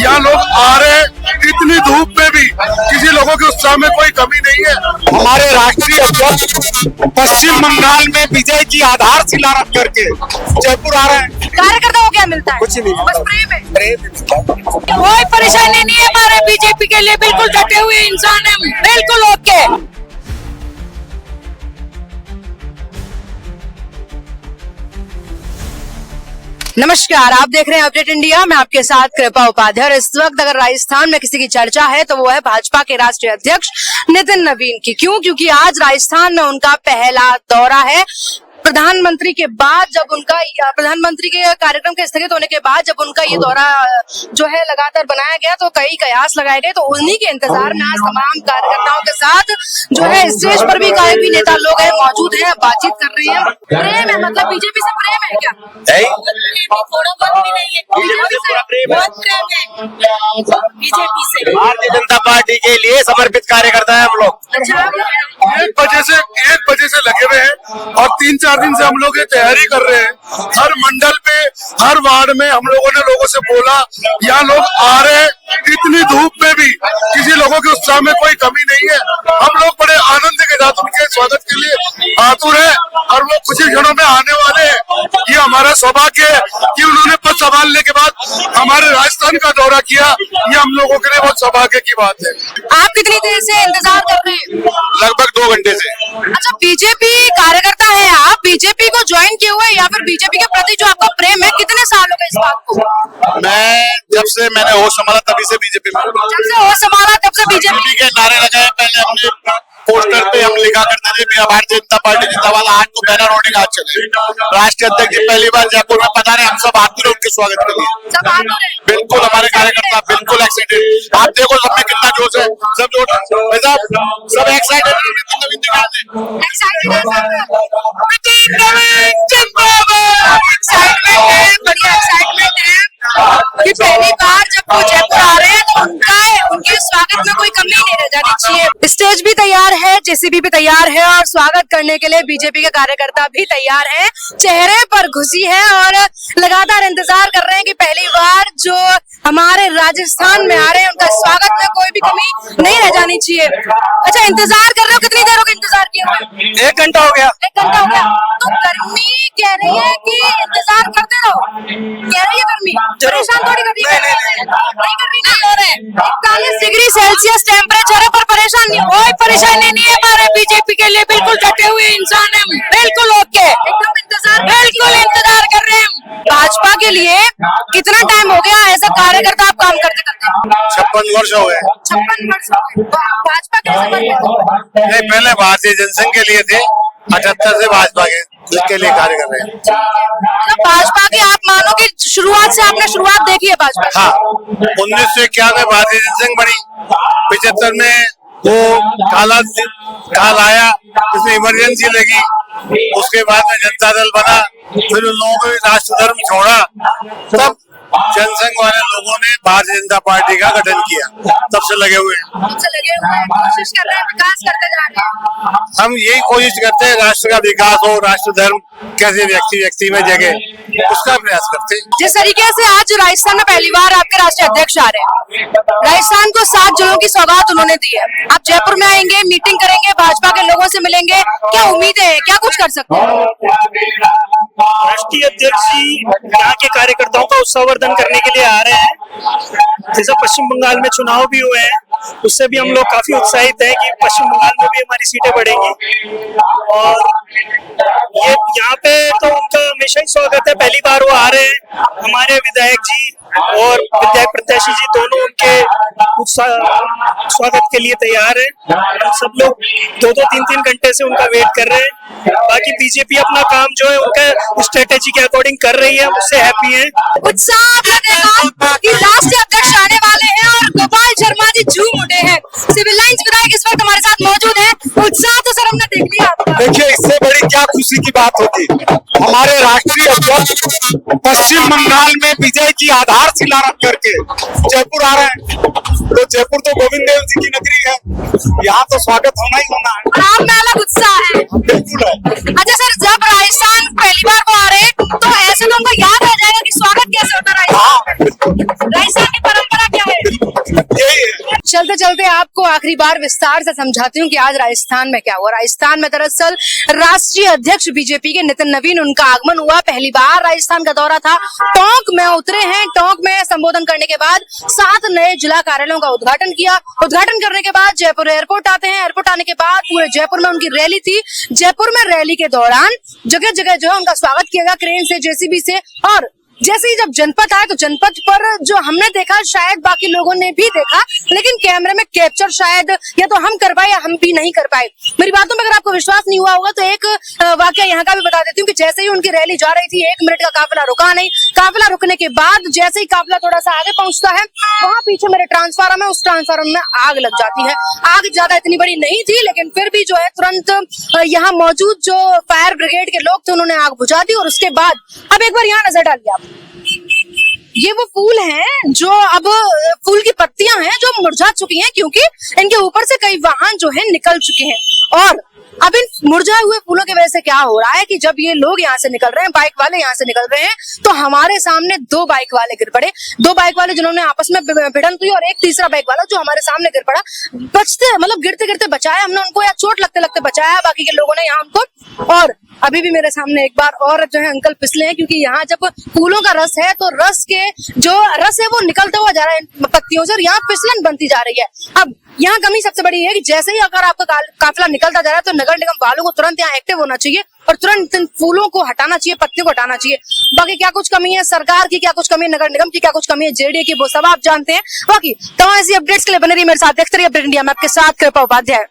यहाँ लोग आ रहे हैं, इतनी धूप में भी किसी लोगों के उत्साह में कोई कमी नहीं है। हमारे राष्ट्रीय अध्यक्ष पश्चिम बंगाल में विजय की आधारशिला रख करके जयपुर आ रहे हैं। कार्यकर्ताओं को क्या मिलता है? कुछ नहीं, बस प्रेम है। प्रेम। कोई परेशानी नहीं है, हमारे बीजेपी के लिए बिल्कुल डटे हुए इंसान है, बिल्कुल ओके। नमस्कार, आप देख रहे हैं अपडेट इंडिया। मैं आपके साथ कृपा उपाध्याय। इस वक्त अगर राजस्थान में किसी की चर्चा है तो वो है भाजपा के राष्ट्रीय अध्यक्ष नितिन नवीन की। क्यों? क्योंकि आज राजस्थान में उनका पहला दौरा है। प्रधानमंत्री के बाद जब उनका प्रधानमंत्री के कार्यक्रम के स्थगित होने के बाद जब उनका ये दौरा जो है लगातार बनाया गया तो कई कयास लगाए गए। तो उन्हीं के इंतजार में आज तमाम कार्यकर्ताओं के साथ जो है स्टेज पर भी काफी नेता लोग हैं, मौजूद हैं, बातचीत कर रहे हैं। प्रेम है, मतलब बीजेपी से प्रेम है क्या? थोड़ा बहुत भी नहीं है, बीजेपी से बहुत प्रेम है। बीजेपी से भारतीय जनता पार्टी के लिए समर्पित कार्यकर्ता है हम लोग। एक बजे से लगे हुए हैं और 3-4 दिन से हम लोग ये तैयारी कर रहे हैं। हर मंडल पे, हर वार्ड में हम लोगों ने लोगों से बोला, यहाँ लोग आ रहे हैं, इतनी धूप में भी किसी लोगों के उत्साह में कोई कमी नहीं है। हम लोग बड़े आनंद के साथ उनके स्वागत के लिए आतुर है और वो कुछ ही क्षणों में आने वाले हैं। ये हमारा सौभाग्य है कि उन्होंने पद संभालने के बाद हमारे राजस्थान का दौरा किया। ये हम लोगों के लिए बहुत सौभाग्य की बात है। आप कितनी देर से इंतजार कर रहे हैं? लगभग 2 घंटे से। अच्छा, बीजेपी कार्यकर्ता है आप, बीजेपी को ज्वाइन किए हुए या फिर बीजेपी के प्रति जो आपका प्रेम है, कितने साल हो गए इस बात को? जब से मैंने होश संभाला तभी से बीजेपी में। जब से होश संभाला तब से बीजेपी के नारे लगाए। पहले हमने पोस्टर पे हम लिखा करते थे भारतीय जनता पार्टी जिंदाबाद। आज तो बैनर होर्डिंग आज चले। राष्ट्रीय अध्यक्ष जी पहली बार जयपुर में पधारे, हम सब आतुर हैं उनके स्वागत के लिए। सब आतुर हैं। बिल्कुल, हमारे कार्यकर्ता बिल्कुल एक्साइटेड। आप देखो सब में कितना जोश है, सब सब एक्साइटेड है। बढ़िया एक्साइटमेंट है कि पहली बार जब वो जयपुर आ रहे हैं तो उनके स्वागत में कोई कमी नहीं रह जानी चाहिए। स्टेज भी तैयार है, जेसीबी भी तैयार है और स्वागत करने के लिए बीजेपी के कार्यकर्ता भी तैयार हैं। चेहरे पर खुशी है और लगातार इंतजार कर रहे हैं कि पहली बार जो हमारे राजस्थान में आ रहे हैं उनका स्वागत में कोई भी कमी नहीं रह जानी चाहिए। अच्छा, इंतजार कर रहे हो? कितनी देर हो गई इंतजार किए हुए? 1 घंटा हो गया। 1 घंटा हो गया। तो गर्मी कह रही है कि इंतजार करते रहो, कह रही है गर्मी, परेशान थोड़ी कर रही है। नहीं, गर्मी नहीं हो रहे। 41 डिग्री सेल्सियस टेम्परेचर है पर परेशान नहीं, कोई परेशानी नहीं है। हमारे बीजेपी के लिए बिल्कुल डटे हुए इंसान है, बिल्कुल ओके। एकदम इंतजार, बिल्कुल इंतजार कर रहे हैं। भाजपा के लिए कितना टाइम हो गया ऐसा कार्यकर्ता आप काम करते करते? 56 वर्ष हो गए। 56 वर्ष हो गए। भाजपा के नहीं, पहले भारतीय जनसंघ के लिए थे, 78 से भाजपा के लिए कार्य कर रहे हैं। मतलब भाजपा की आप मानो कि शुरुआत से आपने शुरुआत देखी है भाजपा? हाँ, 1991 भारतीय जनसंघ बनी। 75 में वो काल आया, इसमें इमरजेंसी लगी। उसके बाद में जनता दल बना, फिर उन लोगों ने राष्ट्र धर्म छोड़ा, तब जनसंघ वाले लोगों ने भारतीय जनता पार्टी का गठन किया। तब से लगे हुए हैं, कोशिश कर रहे हैं, विकास करते जा रहे हैं। हम यही कोशिश करते हैं राष्ट्र का विकास हो, राष्ट्र धर्म कैसे व्यक्ति में जगे, उसका प्रयास करते हैं। जिस तरीके से आज राजस्थान में पहली बार आपके राष्ट्रीय अध्यक्ष आ रहे हैं, राजस्थान को 7 जिलों की सौगात उन्होंने दी है। आप जयपुर में आएंगे, मीटिंग करेंगे, भाजपा के लोगों से मिलेंगे, क्या उम्मीदें हैं, क्या कुछ कर सकते हैं? राष्ट्रीय अध्यक्ष जी यहाँ के कार्यकर्ताओं का उत्साहवर्धन करने के लिए आ रहे हैं। जैसे पश्चिम बंगाल में चुनाव भी हुए हैं, उससे भी हम लोग काफी उत्साहित हैं कि पश्चिम बंगाल में भी हमारी सीटें बढ़ेंगी। और ये यहाँ पे तो उनका हमेशा ही स्वागत है। पहली बार वो आ रहे हैं। हमारे विधायक जी और विधायक प्रत्याशी जी दोनों उनके स्वागत के लिए तैयार है। हम सब लोग 2-2, 3-3 घंटे से उनका वेट कर रहे हैं। बाकी बीजेपी अपना काम जो है उनका स्ट्रेटेजी के अकॉर्डिंग कर रही है, उससे हैप्पी है। उत्साह आपने देखा कि राष्ट्रीय अध्यक्ष आने वाले हैं और गोपाल शर्मा जी झूम उठे हैं। सिविल लाइंस विधायक इस वक्त हमारे साथ मौजूद है। उत्साह तो सर हमने देख लिया। देखिए, इससे बड़ी क्या खुशी की बात होगी। हमारे राष्ट्रीय अध्यक्ष पश्चिम बंगाल में विजय की आधारशिला रख करके जयपुर आ रहे हैं। तो जयपुर तो गोविंद देव जी की नगरी है, यहाँ तो स्वागत होना ही होना है। और आप में अलग उत्साह है। बिल्कुल है। अच्छा सर, जब राजस्थान पहली बार को आ रहे हैं तो ऐसे तो उनको याद आ जाएगा कि स्वागत कैसे होता है राजस्थान की परंपरा क्या आपको आखिरी बार विस्तार से समझाती हूँ कि आज राजस्थान में क्या हुआ। राजस्थान में दरअसल राष्ट्रीय अध्यक्ष बीजेपी के नितिन नवीन, उनका आगमन हुआ। पहली बार राजस्थान का दौरा था। टोंक में उतरे हैं। टोंक में संबोधन करने के बाद 7 नए जिला कार्यालयों का उद्घाटन किया। उद्घाटन करने के बाद जयपुर एयरपोर्ट आते हैं। एयरपोर्ट आने के बाद पूरे जयपुर में उनकी रैली थी। जयपुर में रैली के दौरान जगह जगह जो है उनका स्वागत किया गया क्रेन से, जेसीबी से। और जैसे ही जब जनपद आए तो जनपद पर जो हमने देखा शायद बाकी लोगों ने भी देखा, लेकिन कैमरे में कैप्चर शायद या तो हम कर पाए या हम भी नहीं कर पाए। मेरी बातों में अगर आपको विश्वास नहीं हुआ होगा तो एक वाकया यहाँ का भी बता देती हूँ कि जैसे ही उनकी रैली जा रही थी 1 मिनट का काफिला रुका नहीं। काफिला रुकने के बाद जैसे ही काफिला थोड़ा सा आगे पहुंचता है, वहां पीछे मेरे ट्रांसफार्मर है, उस ट्रांसफार्मर में आग लग जाती है। आग ज्यादा इतनी बड़ी नहीं थी, लेकिन फिर भी जो है तुरंत यहाँ मौजूद जो फायर ब्रिगेड के लोग थे उन्होंने आग बुझा दी। और उसके बाद अब एक बार यहाँ नजर डालिए आप, ये वो फूल हैं जो अब फूल की पत्तियां हैं जो मुरझा चुकी हैं, क्योंकि इनके ऊपर से कई वाहन जो है निकल चुके हैं। और अब इन मुरझाए हुए फूलों की वजह से क्या हो रहा है कि जब ये लोग यहाँ से निकल रहे हैं, बाइक वाले यहाँ से निकल रहे हैं, तो हमारे सामने 2 बाइक वाले गिर पड़े। 2 बाइक वाले जिन्होंने आपस में भिड़ंत हुई, और एक तीसरा बाइक वाला जो हमारे सामने गिर पड़ा। बचते मतलब गिरते गिरते बचाया हमने उनको, या चोट लगते लगते बचाया बाकी के लोगों ने यहाँ उनको। और अभी भी मेरे सामने एक बार और जो है अंकल फिसले हैं, क्योंकि यहाँ जब फूलों का रस है तो रस के जो रस है वो निकलता हुआ जा रहा है पत्तियों से, और यहाँ फिसलन बनती जा रही है। अब यहाँ कमी सबसे बड़ी है कि जैसे ही अगर आपका काफिला निकलता जा रहा है तो नगर निगम वालों को तुरंत यहाँ एक्टिव होना चाहिए और तुरंत इन फूलों को हटाना चाहिए, पत्तियों को हटाना चाहिए। बाकी क्या कुछ कमी है सरकार की, क्या कुछ कमी है नगर निगम की, क्या कुछ कमी है जेडीए की, वो सब आप जानते हैं। बाकी तमाम ऐसी अपडेट्स के लिए बने रहिए मेरे साथ। देखते रहिए अपडेट इंडिया में, आपके साथ कृपा उपाध्याय।